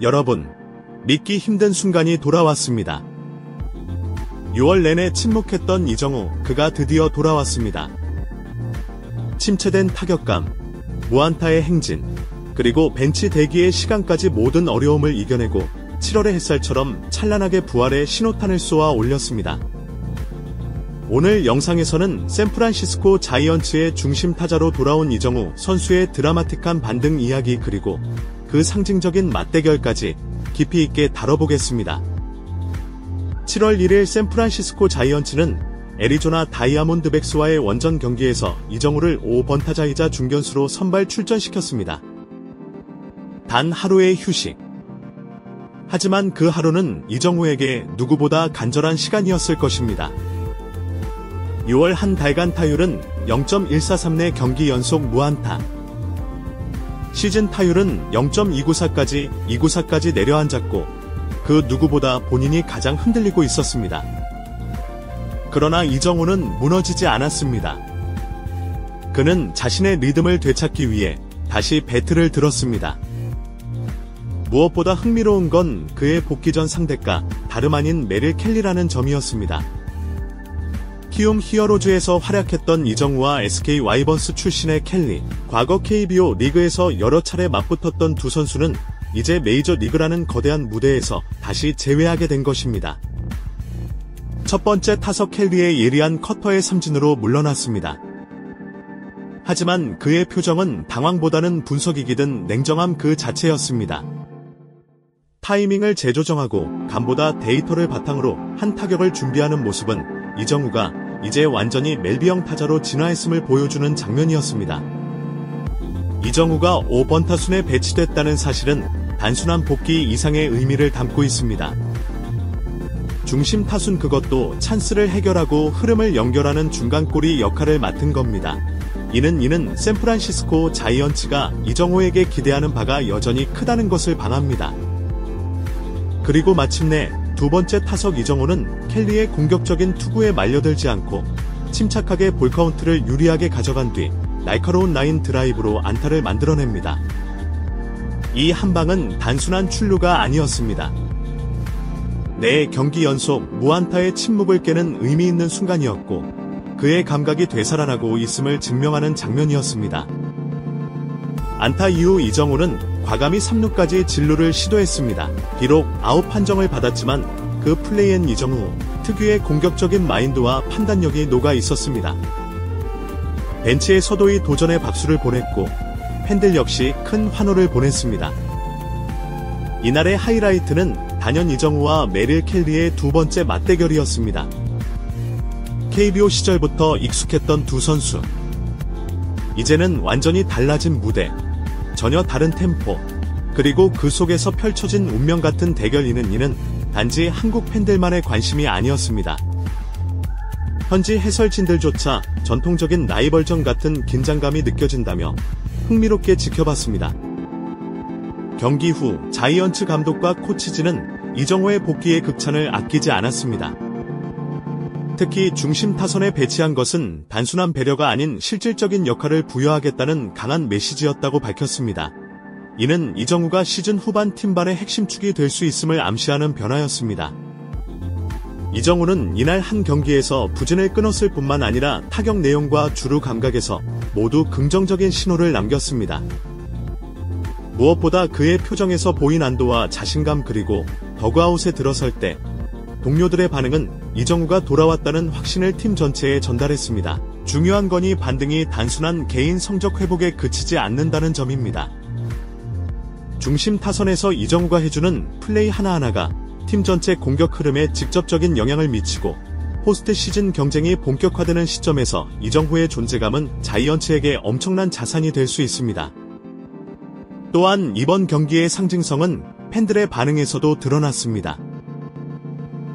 여러분, 믿기 힘든 순간이 돌아왔습니다. 6월 내내 침묵했던 이정우, 그가 드디어 돌아왔습니다. 침체된 타격감, 무안타의 행진, 그리고 벤치 대기의 시간까지 모든 어려움을 이겨내고 7월의 햇살처럼 찬란하게 부활의 신호탄을 쏘아 올렸습니다. 오늘 영상에서는 샌프란시스코 자이언츠의 중심 타자로 돌아온 이정우 선수의 드라마틱한 반등 이야기, 그리고 그 상징적인 맞대결까지 깊이 있게 다뤄보겠습니다. 7월 1일 샌프란시스코 자이언츠는 애리조나 다이아몬드백스와의 원정 경기에서 이정우를 5번 타자이자 중견수로 선발 출전시켰습니다. 단 하루의 휴식. 하지만 그 하루는 이정우에게 누구보다 간절한 시간이었을 것입니다. 6월 한 달간 타율은 0.143 경기 연속 무안타. 시즌 타율은 0.294까지 내려앉았고 그 누구보다 본인이 가장 흔들리고 있었습니다. 그러나 이정우는 무너지지 않았습니다. 그는 자신의 리듬을 되찾기 위해 다시 배트를 들었습니다. 무엇보다 흥미로운 건 그의 복귀 전 상대가 다름 아닌 메릴 켈리라는 점이었습니다. 키움 히어로즈에서 활약했던 이정우와 SK 와이번스 출신의 켈리, 과거 KBO 리그에서 여러 차례 맞붙었던 두 선수는 이제 메이저리그라는 거대한 무대에서 다시 재회하게 된 것입니다. 첫 번째 타석 켈리의 예리한 커터의 삼진으로 물러났습니다. 하지만 그의 표정은 당황보다는 분석이기든 냉정함 그 자체였습니다. 타이밍을 재조정하고 감보다 데이터를 바탕으로 한 타격을 준비하는 모습은 이정우가 이제 완전히 멜비형 타자로 진화했음을 보여주는 장면이었습니다. 이정우가 5번 타순에 배치됐다는 사실은 단순한 복귀 이상의 의미를 담고 있습니다. 중심 타순, 그것도 찬스를 해결하고 흐름을 연결하는 중간골이 역할을 맡은 겁니다. 이는 샌프란시스코 자이언츠가 이정우에게 기대하는 바가 여전히 크다는 것을 방합니다. 그리고 마침내 두 번째 타석 이정우는 켈리의 공격적인 투구에 말려들지 않고 침착하게 볼카운트를 유리하게 가져간 뒤 날카로운 라인 드라이브로 안타를 만들어냅니다. 이 한방은 단순한 출루가 아니었습니다. 4경기 연속 무안타의 침묵을 깨는 의미 있는 순간이었고 그의 감각이 되살아나고 있음을 증명하는 장면이었습니다. 안타 이후 이정우는 과감히 3루까지 진루를 시도했습니다. 비록 아웃 판정을 받았지만 그 플레이엔 이정우 특유의 공격적인 마인드와 판단력이 녹아 있었습니다. 벤치에 서도희 도전의 박수를 보냈고 팬들 역시 큰 환호를 보냈습니다. 이날의 하이라이트는 단연 이정우와 메릴 켈리의 두 번째 맞대결이었습니다. KBO 시절부터 익숙했던 두 선수. 이제는 완전히 달라진 무대, 전혀 다른 템포, 그리고 그 속에서 펼쳐진 운명 같은 대결. 이는 단지 한국 팬들만의 관심이 아니었습니다. 현지 해설진들조차 전통적인 라이벌전 같은 긴장감이 느껴진다며 흥미롭게 지켜봤습니다. 경기 후 자이언츠 감독과 코치진은 이정우의 복귀의 극찬을 아끼지 않았습니다. 특히 중심 타선에 배치한 것은 단순한 배려가 아닌 실질적인 역할을 부여하겠다는 강한 메시지였다고 밝혔습니다. 이는 이정우가 시즌 후반 팀발의 핵심축이 될 수 있음을 암시하는 변화였습니다. 이정우는 이날 한 경기에서 부진을 끊었을 뿐만 아니라 타격 내용과 주루 감각에서 모두 긍정적인 신호를 남겼습니다. 무엇보다 그의 표정에서 보인 안도와 자신감, 그리고 더그아웃에 들어설 때 동료들의 반응은 이정우가 돌아왔다는 확신을 팀 전체에 전달했습니다. 중요한 건 이 반등이 단순한 개인 성적 회복에 그치지 않는다는 점입니다. 중심 타선에서 이정우가 해주는 플레이 하나하나가 팀 전체 공격 흐름에 직접적인 영향을 미치고 포스트 시즌 경쟁이 본격화되는 시점에서 이정우의 존재감은 자이언츠에게 엄청난 자산이 될 수 있습니다. 또한 이번 경기의 상징성은 팬들의 반응에서도 드러났습니다.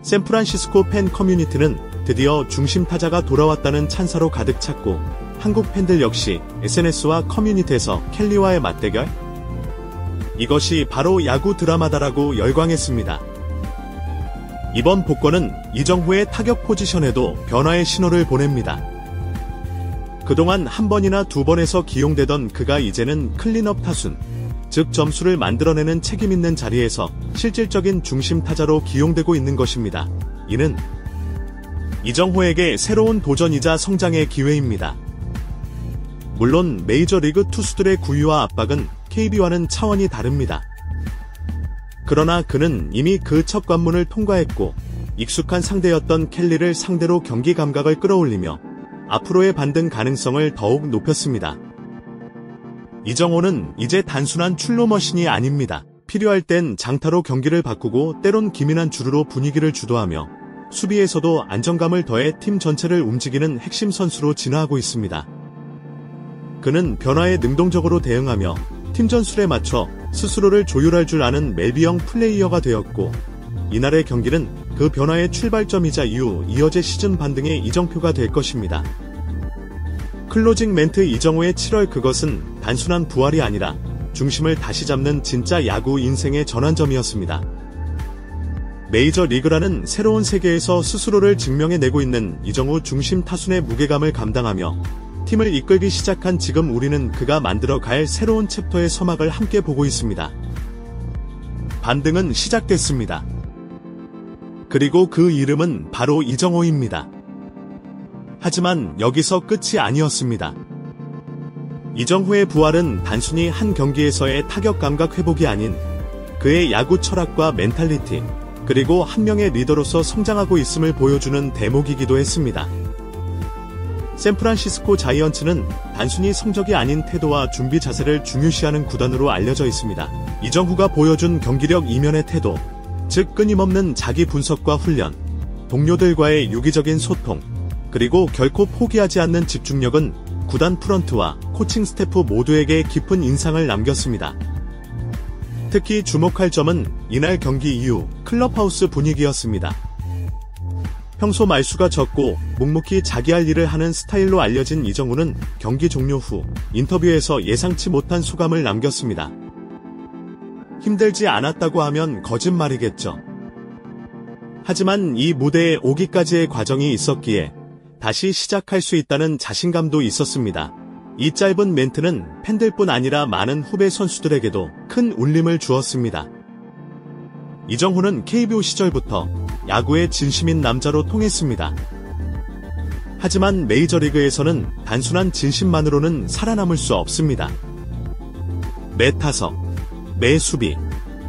샌프란시스코 팬 커뮤니티는 드디어 중심 타자가 돌아왔다는 찬사로 가득 찼고 한국 팬들 역시 SNS와 커뮤니티에서 켈리와의 맞대결? 이것이 바로 야구 드라마다라고 열광했습니다. 이번 복권은 이정우의 타격 포지션에도 변화의 신호를 보냅니다. 그동안 한 번이나 두 번에서 기용되던 그가 이제는 클린업 타순, 즉 점수를 만들어내는 책임있는 자리에서 실질적인 중심 타자로 기용되고 있는 것입니다. 이는 이정호에게 새로운 도전이자 성장의 기회입니다. 물론 메이저리그 투수들의 구위와 압박은 KB와는 차원이 다릅니다. 그러나 그는 이미 그 첫 관문을 통과했고 익숙한 상대였던 켈리를 상대로 경기 감각을 끌어올리며 앞으로의 반등 가능성을 더욱 높였습니다. 이정호는 이제 단순한 출루 머신이 아닙니다. 필요할 땐 장타로 경기를 바꾸고 때론 기민한 주루로 분위기를 주도하며 수비에서도 안정감을 더해 팀 전체를 움직이는 핵심 선수로 진화하고 있습니다. 그는 변화에 능동적으로 대응하며 팀 전술에 맞춰 스스로를 조율할 줄 아는 멜비형 플레이어가 되었고 이날의 경기는 그 변화의 출발점이자 이후 이어질 시즌 반등의 이정표가 될 것입니다. 클로징 멘트 이정호의 7월 그것은 단순한 부활이 아니라 중심을 다시 잡는 진짜 야구 인생의 전환점이었습니다. 메이저리그라는 새로운 세계에서 스스로를 증명해내고 있는 이정후 중심 타순의 무게감을 감당하며 팀을 이끌기 시작한 지금 우리는 그가 만들어갈 새로운 챕터의 서막을 함께 보고 있습니다. 반등은 시작됐습니다. 그리고 그 이름은 바로 이정호입니다. 하지만 여기서 끝이 아니었습니다. 이정후의 부활은 단순히 한 경기에서의 타격 감각 회복이 아닌 그의 야구 철학과 멘탈리티, 그리고 한 명의 리더로서 성장하고 있음을 보여주는 대목이기도 했습니다. 샌프란시스코 자이언츠는 단순히 성적이 아닌 태도와 준비 자세를 중요시하는 구단으로 알려져 있습니다. 이정후가 보여준 경기력 이면의 태도, 즉 끊임없는 자기 분석과 훈련, 동료들과의 유기적인 소통, 그리고 결코 포기하지 않는 집중력은 구단 프런트와 코칭 스태프 모두에게 깊은 인상을 남겼습니다. 특히 주목할 점은 이날 경기 이후 클럽하우스 분위기였습니다. 평소 말수가 적고 묵묵히 자기 할 일을 하는 스타일로 알려진 이정후는 경기 종료 후 인터뷰에서 예상치 못한 소감을 남겼습니다. 힘들지 않았다고 하면 거짓말이겠죠. 하지만 이 무대에 오기까지의 과정이 있었기에 다시 시작할 수 있다는 자신감도 있었습니다. 이 짧은 멘트는 팬들뿐 아니라 많은 후배 선수들에게도 큰 울림을 주었습니다. 이정후는 KBO 시절부터 야구의 진심인 남자로 통했습니다. 하지만 메이저리그에서는 단순한 진심만으로는 살아남을 수 없습니다. 매 타석, 매 수비,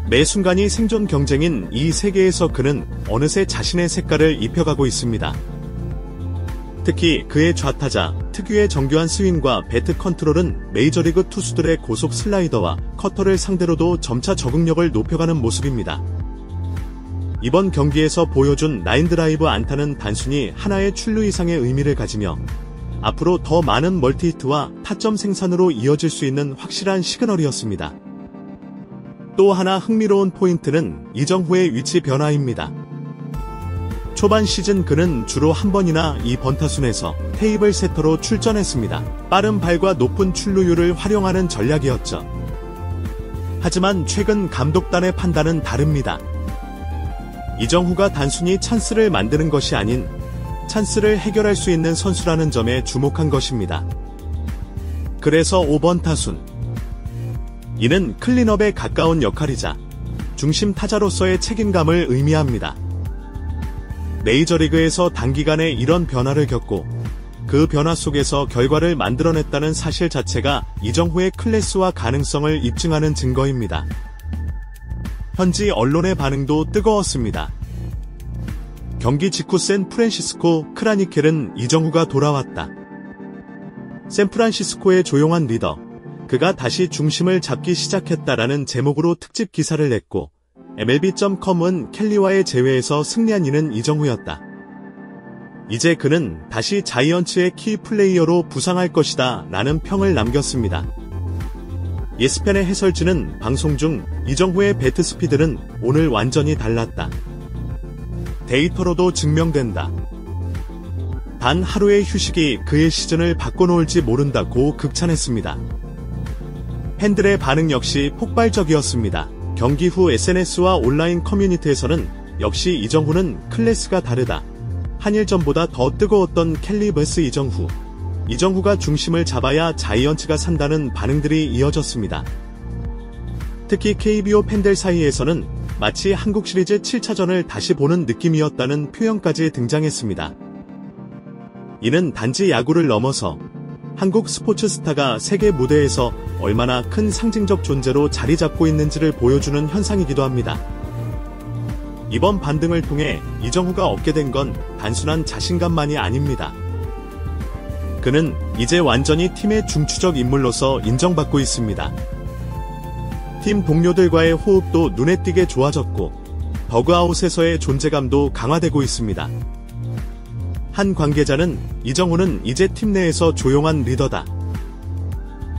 매 순간이 생존 경쟁인 이 세계에서 그는 어느새 자신의 색깔을 입혀가고 있습니다. 특히 그의 좌타자 특유의 정교한 스윙과 배트 컨트롤은 메이저리그 투수들의 고속 슬라이더와 커터를 상대로도 점차 적응력을 높여가는 모습입니다. 이번 경기에서 보여준 라인드라이브 안타는 단순히 하나의 출루 이상의 의미를 가지며 앞으로 더 많은 멀티히트와 타점 생산으로 이어질 수 있는 확실한 시그널이었습니다. 또 하나 흥미로운 포인트는 이정후의 위치 변화입니다. 초반 시즌 그는 주로 한 번이나 이 번타순에서 테이블 세터로 출전했습니다. 빠른 발과 높은 출루율을 활용하는 전략이었죠. 하지만 최근 감독단의 판단은 다릅니다. 이정후가 단순히 찬스를 만드는 것이 아닌 찬스를 해결할 수 있는 선수라는 점에 주목한 것입니다. 그래서 5번 타순. 이는 클린업에 가까운 역할이자 중심 타자로서의 책임감을 의미합니다. 메이저리그에서 단기간에 이런 변화를 겪고 그 변화 속에서 결과를 만들어냈다는 사실 자체가 이정후의 클래스와 가능성을 입증하는 증거입니다. 현지 언론의 반응도 뜨거웠습니다. 경기 직후 샌프란시스코 크라니켈은 이정후가 돌아왔다. 샌프란시스코의 조용한 리더, 그가 다시 중심을 잡기 시작했다라는 제목으로 특집 기사를 냈고 MLB.com은 켈리와의 재회에서 승리한 이는 이정후였다. 이제 그는 다시 자이언츠의 키 플레이어로 부상할 것이다 라는 평을 남겼습니다. 예스팬의 해설진은 방송 중 이정후의 배트 스피드는 오늘 완전히 달랐다. 데이터로도 증명된다. 단 하루의 휴식이 그의 시즌을 바꿔놓을지 모른다고 극찬했습니다. 팬들의 반응 역시 폭발적이었습니다. 경기 후 SNS와 온라인 커뮤니티에서는 역시 이정후는 클래스가 다르다. 한일전보다 더 뜨거웠던 켈리 vs 이정후. 이정후가 중심을 잡아야 자이언츠가 산다는 반응들이 이어졌습니다. 특히 KBO 팬들 사이에서는 마치 한국 시리즈 7차전을 다시 보는 느낌이었다는 표현까지 등장했습니다. 이는 단지 야구를 넘어서 한국 스포츠 스타가 세계 무대에서 얼마나 큰 상징적 존재로 자리 잡고 있는지를 보여주는 현상이기도 합니다. 이번 반등을 통해 이정후가 얻게 된 건 단순한 자신감만이 아닙니다. 그는 이제 완전히 팀의 중추적 인물로서 인정받고 있습니다. 팀 동료들과의 호흡도 눈에 띄게 좋아졌고 더그아웃에서의 존재감도 강화되고 있습니다. 한 관계자는 이정후는 이제 팀 내에서 조용한 리더다.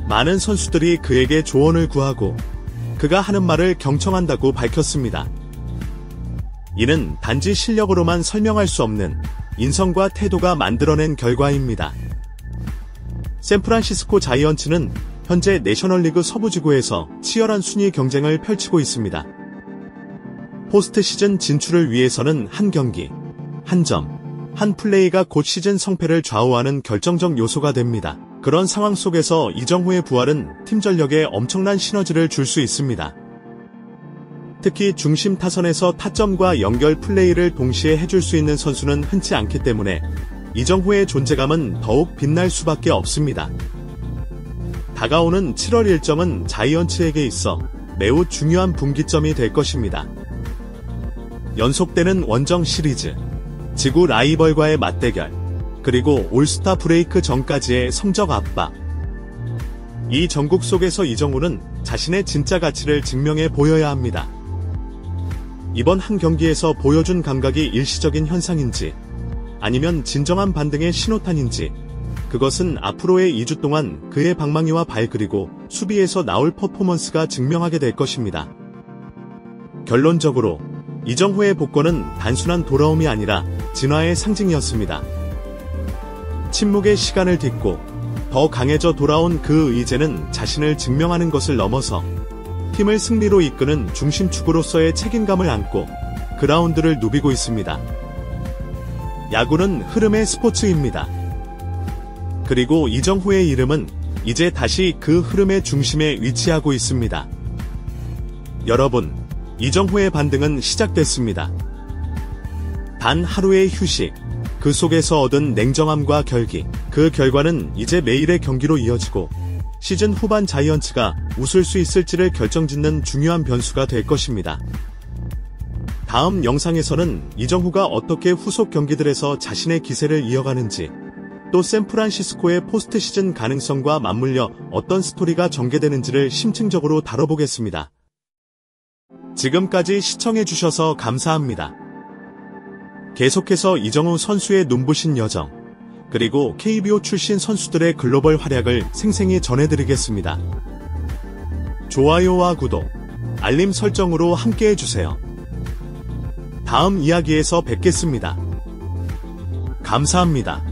많은 선수들이 그에게 조언을 구하고 그가 하는 말을 경청한다고 밝혔습니다. 이는 단지 실력으로만 설명할 수 없는 인성과 태도가 만들어낸 결과입니다. 샌프란시스코 자이언츠는 현재 내셔널리그 서부지구에서 치열한 순위 경쟁을 펼치고 있습니다. 포스트 시즌 진출을 위해서는 한 경기, 한 점, 한 플레이가 곧 시즌 성패를 좌우하는 결정적 요소가 됩니다. 그런 상황 속에서 이정후의 부활은 팀 전력에 엄청난 시너지를 줄 수 있습니다. 특히 중심 타선에서 타점과 연결 플레이를 동시에 해줄 수 있는 선수는 흔치 않기 때문에 이정후의 존재감은 더욱 빛날 수밖에 없습니다. 다가오는 7월 일정은 자이언츠에게 있어 매우 중요한 분기점이 될 것입니다. 연속되는 원정 시리즈, 지구 라이벌과의 맞대결, 그리고 올스타 브레이크 전까지의 성적 압박. 이 전국 속에서 이정후는 자신의 진짜 가치를 증명해 보여야 합니다. 이번 한 경기에서 보여준 감각이 일시적인 현상인지 아니면 진정한 반등의 신호탄인지 그것은 앞으로의 2주 동안 그의 방망이와 발 그리고 수비에서 나올 퍼포먼스가 증명하게 될 것입니다. 결론적으로 이정후의 복권은 단순한 돌아옴이 아니라 진화의 상징이었습니다. 침묵의 시간을 딛고 더 강해져 돌아온 그 의제는 자신을 증명하는 것을 넘어서 팀을 승리로 이끄는 중심축으로서의 책임감을 안고 그라운드를 누비고 있습니다. 야구는 흐름의 스포츠입니다. 그리고 이정후의 이름은 이제 다시 그 흐름의 중심에 위치하고 있습니다. 여러분, 이정후의 반등은 시작됐습니다. 단 하루의 휴식, 그 속에서 얻은 냉정함과 결기, 그 결과는 이제 매일의 경기로 이어지고 시즌 후반 자이언츠가 웃을 수 있을지를 결정짓는 중요한 변수가 될 것입니다. 다음 영상에서는 이정후가 어떻게 후속 경기들에서 자신의 기세를 이어가는지, 또 샌프란시스코의 포스트 시즌 가능성과 맞물려 어떤 스토리가 전개되는지를 심층적으로 다뤄보겠습니다. 지금까지 시청해주셔서 감사합니다. 계속해서 이정후 선수의 눈부신 여정, 그리고 KBO 출신 선수들의 글로벌 활약을 생생히 전해드리겠습니다. 좋아요와 구독, 알림 설정으로 함께해주세요. 다음 이야기에서 뵙겠습니다. 감사합니다.